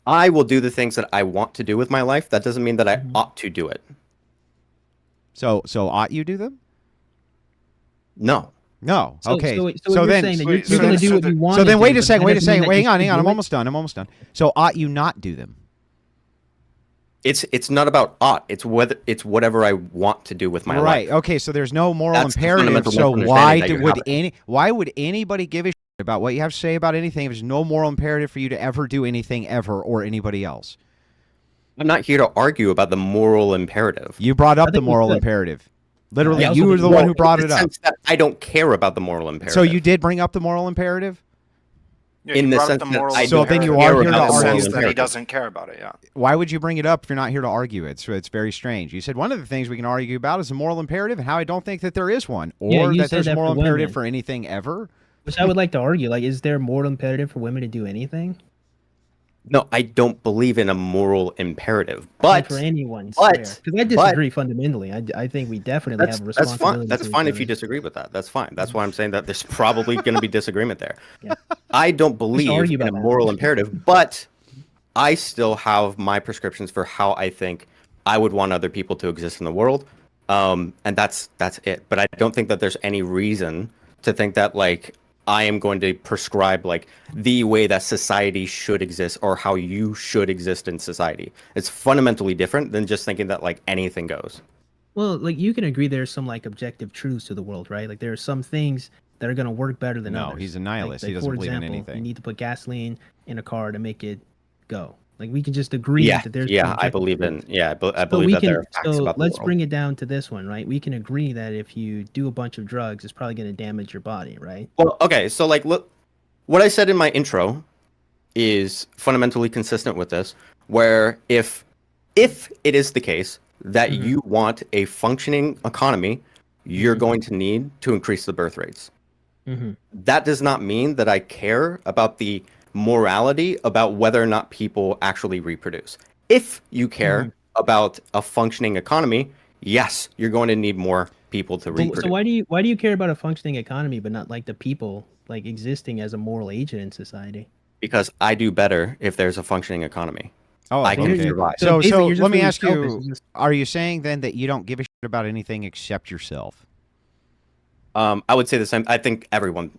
I will do the things that I want to do with my life. That doesn't mean that I Mhm. ought to do it. So ought you do them? No. No. So Okay. so So you're then, saying that Wait, you're going to do so what the- you want so to then, do, wait a but second. that Wait a doesn't mean second. that Wait, you hang on. should Hang on. I'm do it? almost done. I'm almost done. So ought you not do them? It's not about ought. It's whatever I want to do with my Right. life. Okay. So there's no moral That's the imperative. fundamental So misunderstanding that you're why would anybody give a shit about what you have to say about anything if there's no moral imperative for you to ever do anything ever or anybody else? I'm not here to argue about the moral imperative. You brought up I the think we moral should. imperative. Literally, I also you were think the we one should. who brought in it the up. sense that I don't care about the moral imperative. So you did bring up the moral imperative? Yeah, in he the brought up sense the that moral I So don't then you imperative are here in to the argue sense that he imperative. doesn't care about it. Yeah. Why would you bring it up if you're not here to argue it? So it's very strange. You said one of the things we can argue about is the moral imperative and how I don't think that there is one, Yeah, or you that said there's that a for moral imperative women. for anything ever. Which I would like to argue. Like, is there moral imperative for women to do anything? No, I don't believe in a moral imperative. Like But for anyone, swear. but Because I disagree fundamentally. I think we definitely have a that's fine. responsibility. That's to fine each if you other. disagree with that. That's fine. That's why I'm saying that there's probably going to be disagreement there. Yeah. I don't believe argue in a about that. moral imperative, but I still have my prescriptions for how I think I would want other people to exist in the world, and that's it. But I don't think that there's any reason to think that like I am going to prescribe like the way that society should exist or how you should exist in society. It's fundamentally different than just thinking that like anything goes. Well, like you can agree there's some like objective truths to the world, right? Like there are some things that are going to work better than No, others. he's a nihilist. Like, He doesn't for believe in example, anything. You need to put gasoline in a car to make it go. Like we can just agree Yeah, that there's some yeah, I objective believe in truths. yeah, I So believe we that there can. are facts So about the let's world. bring it down to this one, right? We can agree that if you do a bunch of drugs, it's probably going to damage your body, right? Well, okay, so like look, what I said in my intro is fundamentally consistent with this, where if it is the case that Mhm. you want a functioning economy, you're going to need to increase the birth rates. Mm-hmm. That does not mean that I care about the morality about whether or not people actually reproduce. If you care about a functioning economy, yes, you're going to need more people to reproduce. So why do you care about a functioning economy, but not like the people like existing as a moral agent in society? Because I do better if there's a functioning economy. Oh, I can okay. survive. So basically, you're just let me really ask selfish. you: It's just- are you saying then that you don't give a shit about anything except yourself? I would say the same. I think everyone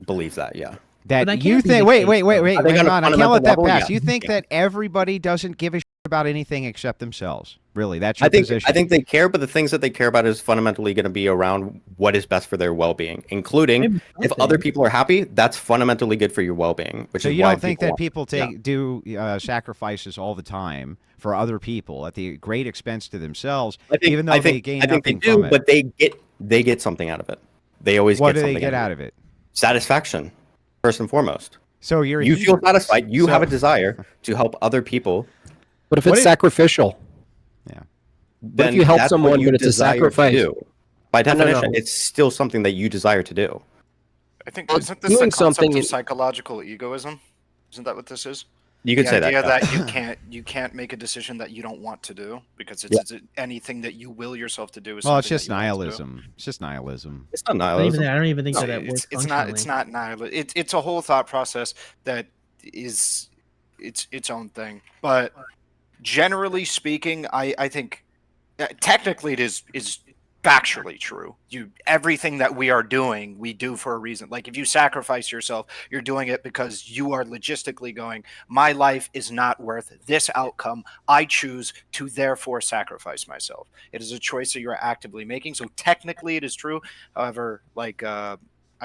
believes that. Yeah. That that you can't be think? the Wait, case, wait, wait, though. wait. I think Hang on a on. I can't let that fundamental level, pass. yeah. You think Yeah. that everybody doesn't give a shit about anything except themselves? Really? That's your I think position? they care, but the things that they care about is fundamentally going to be around what is best for their well-being, including Maybe if something. other people are happy, that's fundamentally good for your well-being. Which So is you why don't think that want- people yeah. do sacrifices all the time for other people at the great expense to themselves, I think, even though they gain I think they nothing do, from it? but they get something out of it. They always What get do they something get out of it? Satisfaction, first and foremost. So you're a You feel hedonist. satisfied. You So- have a desire to help other people. What if What it's if- sacrificial? Yeah. What if Then you help that's what someone, you but it's a desire to sacrifice? do. By No, no, definition, no. it's still something that you desire to do. I think Well, isn't this the doing concept something of in- psychological egoism? Isn't that what this is? You could The say that. idea yeah. that you can't make a decision that you don't want to do because it's anything that you will yourself to do is Well, it's something just that you want to do. nihilism. It's just nihilism. It's not I nihilism. don't even think No, that works. it's not. It's not nihilist. It's a whole thought process that is its own thing. But generally speaking, I think technically it is factually true. Everything that we are doing, we do for a reason. Like if you sacrifice yourself, you're doing it because you are logistically going, my life is not worth this outcome. I choose to therefore sacrifice myself. It is a choice that you are actively making. So technically it is true. However, like I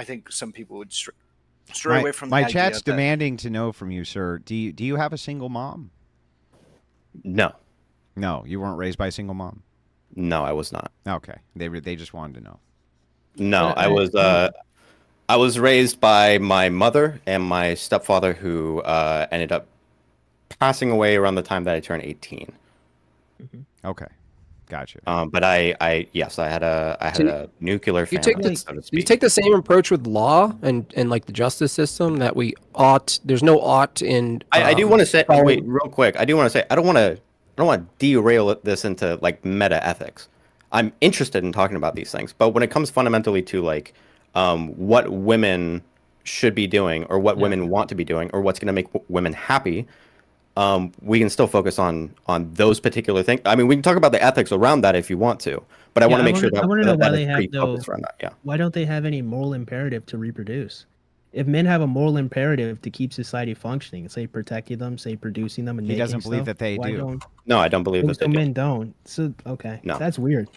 think some people would stray away from My the chat's idea that, demanding to know from you, sir. Do you have a single mom? No, No, you weren't raised by a single mom. no, I was not. Okay, they just wanted to know. No, But I was raised by my mother and my stepfather, who ended up passing away around the time that I turned 18. Okay, gotcha. But yes, I had a nuclear You family, take so to Do you speak. take the same approach with law and like the justice system that we ought? There's no ought in. I do want to say, following- wait, real quick. I do want to say, I don't want to derail this into like metaethics. I'm interested in talking about these things, but when it comes fundamentally to like what women should be doing or what women want to be doing or what's going to make women happy, we can still focus on those particular things. I mean, we can talk about the ethics around that if you want to, but I want to make sure that I want to know why that they is have pretty no. focused around that. Yeah. Why don't they have any moral imperative to reproduce? If men have a moral imperative to keep society functioning, say protecting them, say producing them, and He making doesn't believe stuff, that they why do. don't- No, I don't believe Oh, that so they do. men don't. So okay, No. that's weird.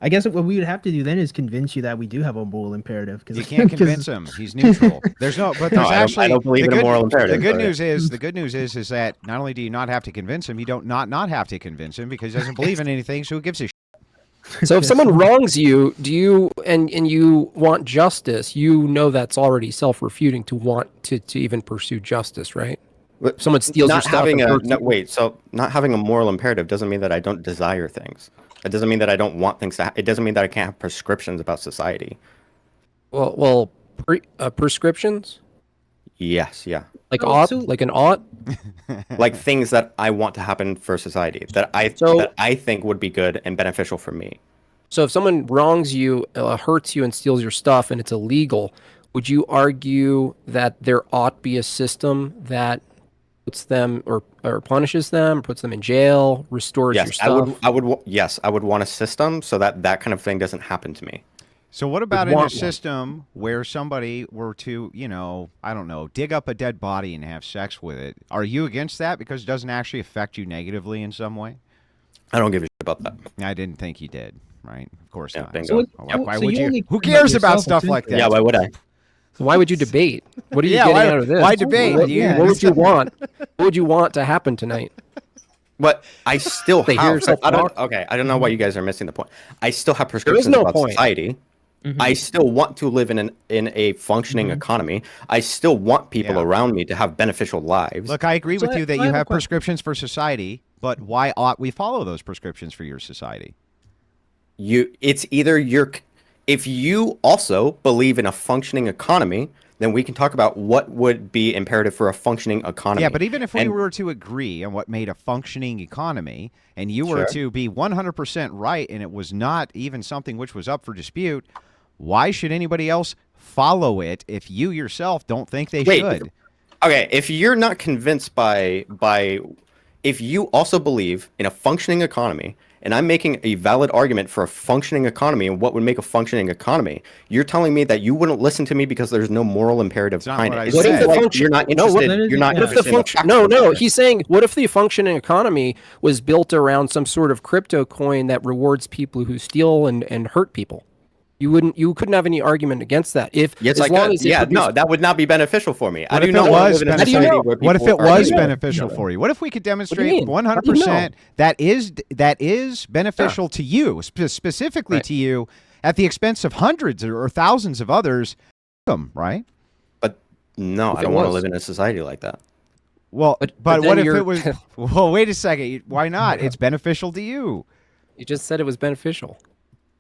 I guess what we would have to do then is convince you that we do have a moral imperative. Cause, You can't convince him. He's neutral. There's no, but there's No, actually. I don't believe in a moral imperative. The good but- news is that not only do you not have to convince him, you don't not have to convince him because he doesn't believe in anything. So who gives a shit? So if someone wrongs you, do you and you want justice, you know that's already self-refuting to want to even pursue justice, right? But If someone steals your not stuff having and a hurts no, you- wait. So not having a moral imperative doesn't mean that I don't desire things. It doesn't mean that I don't want things to. It doesn't mean that I can't have prescriptions about society. prescriptions Yes, yeah. like Oh, ought, so- like an ought. Like things that I want to happen for society that So- I think would be good and beneficial for me. So if someone wrongs you, hurts you, and steals your stuff, and it's illegal, would you argue that there ought be a system that puts them or punishes them, puts them in jail, restores your Yes, stuff? Yes, I would want a system so that that kind of thing doesn't happen to me. So what about in a want one. system where somebody were to, I don't know, dig up a dead body and have sex with it? Are you against that because it doesn't actually affect you negatively in some way? I don't give a shit about that. I didn't think you did, right? Of course Yeah, not. bingo. So, Yep. why So would you you? only Who care about cares about yourself, stuff like that? Yeah, why would I? So why would you debate? What are you Yeah, getting why- out of this? why debate? What, You- what would you want? What would you want to happen tonight? But I still They hear have. yourself I don't. talk? Okay, I don't know why you guys are missing the point. I still have prescriptions no about point. society. Mhm. I still want to live in a functioning economy. I still want people Yeah. around me to have beneficial lives. Look, I agree So with you that I you have a have question. prescriptions for society, but why ought we follow those prescriptions for your society? It's either if you also believe in a functioning economy, then we can talk about what would be imperative for a functioning economy. Yeah, but even if we And- were to agree on what made a functioning economy, and you were Sure. to be 100% right, and it was not even something which was up for dispute, why should anybody else follow it if you yourself don't think they Wait, should? Okay, if you're not convinced by if you also believe in a functioning economy, and I'm making a valid argument for a functioning economy and what would make a functioning economy, you're telling me that you wouldn't listen to me because there's no moral imperative It's not behind what I it. It said. seems What if the like function- you're not No, what- interested. You're not What if What if interested the in function? facts No, of no. it. He's saying, what if the functioning economy was built around some sort of crypto coin that rewards people who steal and hurt people? You couldn't have any argument against that. If Yes, as I long could. as it Yeah, produced- no, that would not be beneficial for me. I What do if not it want to was live in a How do you society know? where What if people it are was arguing. beneficial for you? What if we could demonstrate mean? 100% that is beneficial to you, specifically Right. to you, at the expense of hundreds or thousands of others? Right? But no, If I it don't want to was. live in a society like that. Well, But but then what if you're- it was? Well, wait a second. Why not? It's beneficial to you. You just said it was beneficial.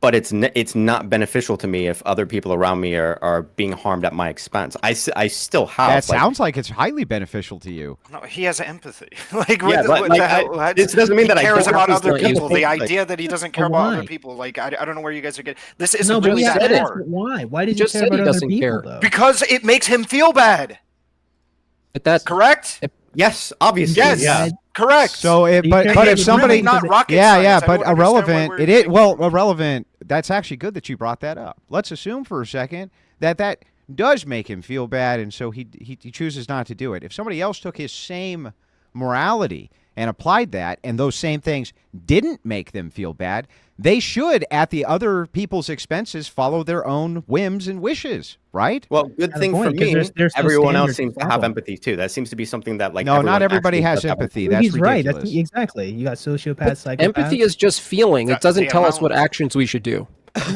But it's not beneficial to me if other people around me are being harmed at my expense. I still have. That sounds like it's highly beneficial to you. No, he has empathy. Like, Yeah, what, but, what like, the hell? this doesn't mean he that I cares don't about have other these people. things, The like- idea that he doesn't care But about other why? people, like, I don't know where you guys are getting. This No, isn't but really we just that said it. asked hard. why? Why did just you said care he about other doesn't people care. though? Because it makes him feel bad. But that's Correct? Yes, obviously. Yes. Yeah. Correct. So, You but care- but it's if somebody, really not rocket yeah, science. yeah, I but don't understand why irrelevant. we're It is thinking- well irrelevant. That's actually good that you brought that up. Let's assume for a second that does make him feel bad, and so he chooses not to do it. If somebody else took his same morality and applied that, and those same things didn't make them feel bad, they should, at the other people's expenses, follow their own whims and wishes, right? Well, good Got a thing for point, 'cause me. there's no Everyone else standard to seems to have follow. empathy too. That seems to be something that like No, everyone not everybody actually has does have empathy. Well, That's he's right. ridiculous. That's exactly. You got sociopaths, psychopaths. empathy is just feeling. It That's doesn't the tell us amount. what actions we should do.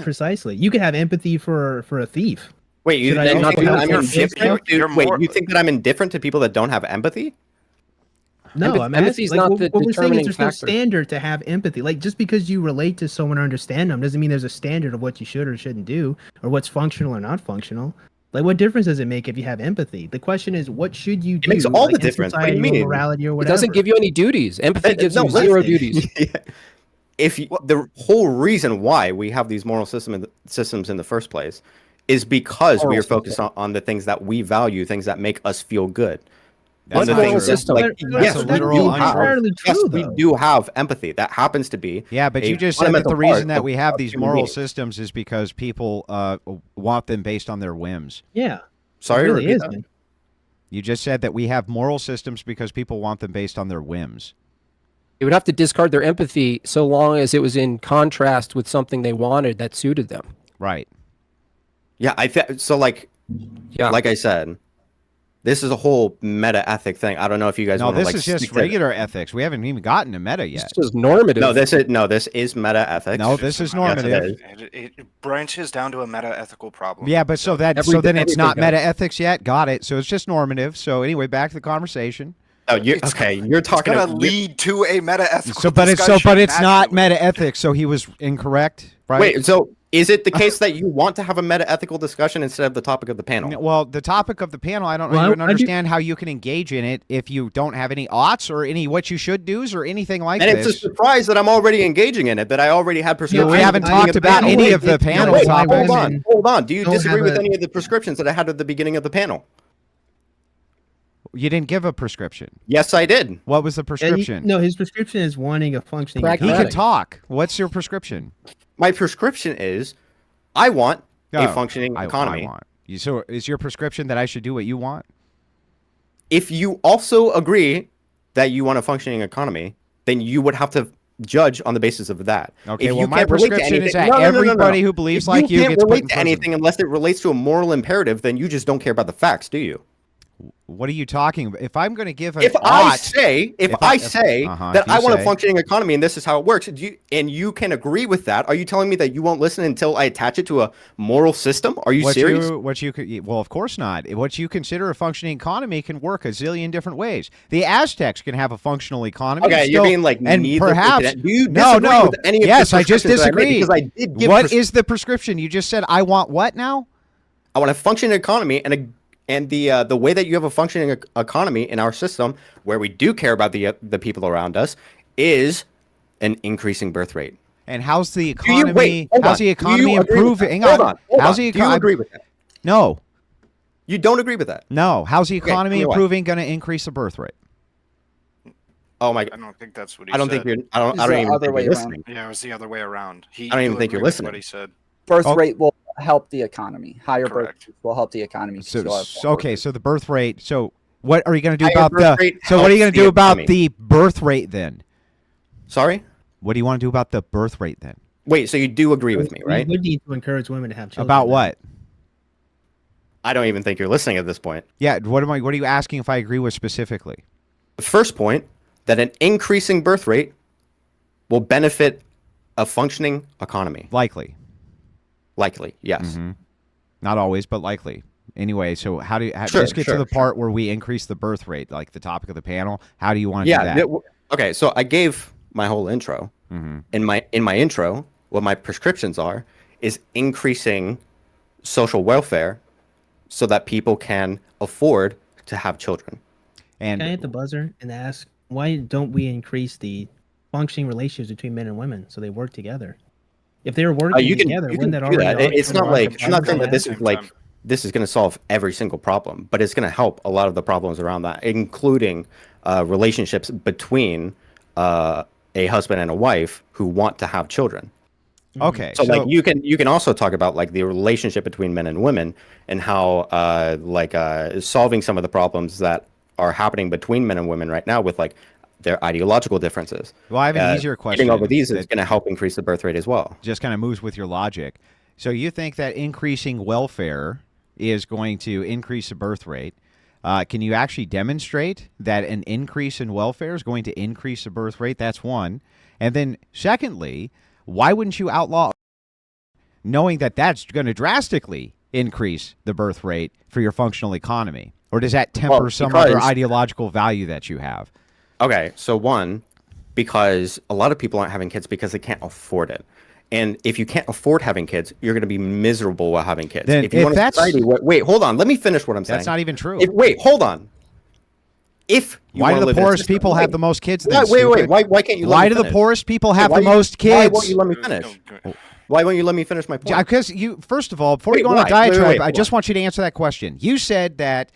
precisely. You could have empathy for a thief. Wait, you Should I think not that be I'm able to indifferent? you're Wait, more- you think that I'm indifferent to people that don't have empathy? No, I'm Empathy is asking, not what, the what we're saying is determining there's no factor. standard to have empathy. Like just because you relate to someone or understand them doesn't mean there's a standard of what you should or shouldn't do or what's functional or not functional. Like what difference does it make if you have empathy? The question is what should you do? makes all like, the in difference. What do you society or mean? morality or It whatever. doesn't give you any duties. Empathy gives No, you zero listen. duties. Yeah. If you, the whole reason why we have these moral systems in the first place is because we Moral are focused on the things that we value, things that make us feel good. That's the not things true. is, system. like, But yes, that's we not do have, entirely yes, true, we though. do have empathy. That happens to be. Yeah, but a you just said that fundamental the reason part that we have of these human moral being. systems is because people want them based on their whims. Yeah, Sorry, it really repeat is, that. man. You just said that we have moral systems because people want them based on their whims. They would have to discard their empathy so long as it was in contrast with something they wanted that suited them. Right. Yeah, so. Like I said, this is a whole meta-ethic thing. I don't know if you guys No, want to this like is just stick to- regular ethics. We haven't even gotten to meta yet. It's just normative. No, this is meta-ethics. No, this is normative. It branches down to a meta-ethical problem. Yeah, but so then it's Everything not does. meta ethics yet. Got it. So it's just normative. So anyway, back to the conversation. Oh, you're talking Gonna about lead to a meta-ethical So, but it's discussion, not naturally. meta ethics. So he was incorrect, right? Wait, so is it the case that you want to have a meta-ethical discussion instead of the topic of the panel? Well, the topic of the panel, I don't Well, even I do- understand how you can engage in it if you don't have any oughts or any what you should do's or anything like And this. it's a surprise that I'm already engaging in it, that I already had prescriptions. we haven't at the beginning talked of the about panel. any Wait, of the wait, panel wait, topics. Hold on. Do you Don't disagree have with a- any of the prescriptions that I had at the beginning of the panel? You didn't give a prescription. Yes, I did. What was the And prescription? no, his prescription is wanting a functioning He Pragmatic. can economy. talk. What's your prescription? My prescription is I want Oh, a functioning economy. I want. So is your prescription that I should do what you want? If you also agree that you want a functioning economy, then you would have to judge on the basis of that. Okay, If well, you my can't relate to prescription is anything- that No. everybody who believes If like you can't gets put relate in to prison. anything unless it relates to a moral imperative, then you just don't care about the facts, do you? What are you talking about? If I'm going to give an If I ought, say if that if I you want say- a functioning economy and this is how it works, and you can agree with that, are you telling me that you won't listen until I attach it to a moral system? Are you serious? Well, of course not. What you consider a functioning economy can work a zillion different ways. The Aztecs can have a functional economy. Okay, and you're still- being like and neither. perhaps Do you no, disagree no. with any of Yes, the I just prescriptions that I made? disagree. Because I did give What is the prescription? You just said I want what now? I want a functioning economy and the way that you have a functioning economy in our system, where we do care about the people around us, is an increasing birth rate. And how's the Do you- economy? wait, hold how's on. the Do you economy agree with improving? that? Hang Hold on. on. How's the Do you economy? agree with that? No, You don't agree with that? no. How's the economy tell me why. improving going to increase the birth rate? Oh my! I don't think that's what he I don't said. think you're. I don't. It's I don't the even other think way you're around. listening. Yeah, it was the other way around. I don't even think you're agreed with listening. What he said. Birth Oh. rate will help the economy. Higher birth Correct. rates will help the economy. because you'll have So more okay, workers. so the birth rate. So what are you going to do Higher about birth the? rate So what are you going helps to do the about economy. the birth rate then? Sorry. What do you want to do about the birth rate then? Wait. So you do agree with me, right? We would need to encourage women to have children. About what? I don't even think you're listening at this point. Yeah. What are you asking if I agree with specifically? The first point, that an increasing birth rate will benefit a functioning economy. Likely. Likely, yes. Mhm. Not always, but likely. Anyway, so how do you Sure, let's get to sure, the part where we increase the birth rate, like the topic of the panel? How do you want to Yeah. do that? Okay. So I gave my whole intro. Mm-hmm. In my intro, what my prescriptions are is increasing social welfare so that people can afford to have children. And Can I hit the buzzer and ask why don't we increase the functioning relationships between men and women so they work together? If they were working You can together, do wouldn't that already? that. It's not like I'm not saying that this is Same like time. this is going to solve every single problem, but it's going to help a lot of the problems around that, including relationships between a husband and a wife who want to have children. okay, So, like you can also talk about like the relationship between men and women and how solving some of the problems that are happening between men and women right now with like their ideological differences. well, I have an easier question. Getting over these is that going to help increase the birth rate as well. just kind of moves with your logic. So you think that increasing welfare is going to increase the birth rate? Can you actually demonstrate that an increase in welfare is going to increase the birth rate? That's one. And then secondly, why wouldn't you outlaw, knowing that that's going to drastically increase the birth rate for your functional economy? Or does that temper Well, some other because- ideological value that you have? Okay, so one, because a lot of people aren't having kids because they can't afford it. And if you can't afford having kids, you're going to be miserable while having kids. Then if you if want a that's- society, wait, hold on. Let me finish what I'm saying. That's not even true. Wait, hold on. If you Why wanna do the live in a poorest system- people wait, have the most kids? Wait, Then, wait, stupid? why can't you? Let Why me do the finish? poorest people have Why the you- most kids? Why won't you let me finish? Why won't you let me finish my point? Because you, first of all, before Wait, you go on why? a diatribe, Wait, I hold just on. want you to answer that question. You said that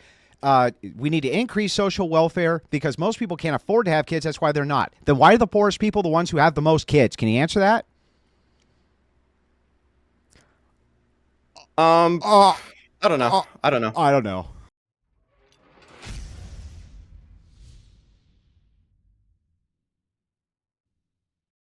we need to increase social welfare because most people can't afford to have kids. That's why they're not. Then why are the poorest people the ones who have the most kids? Can you answer that? I don't know. I don't know. I don't know.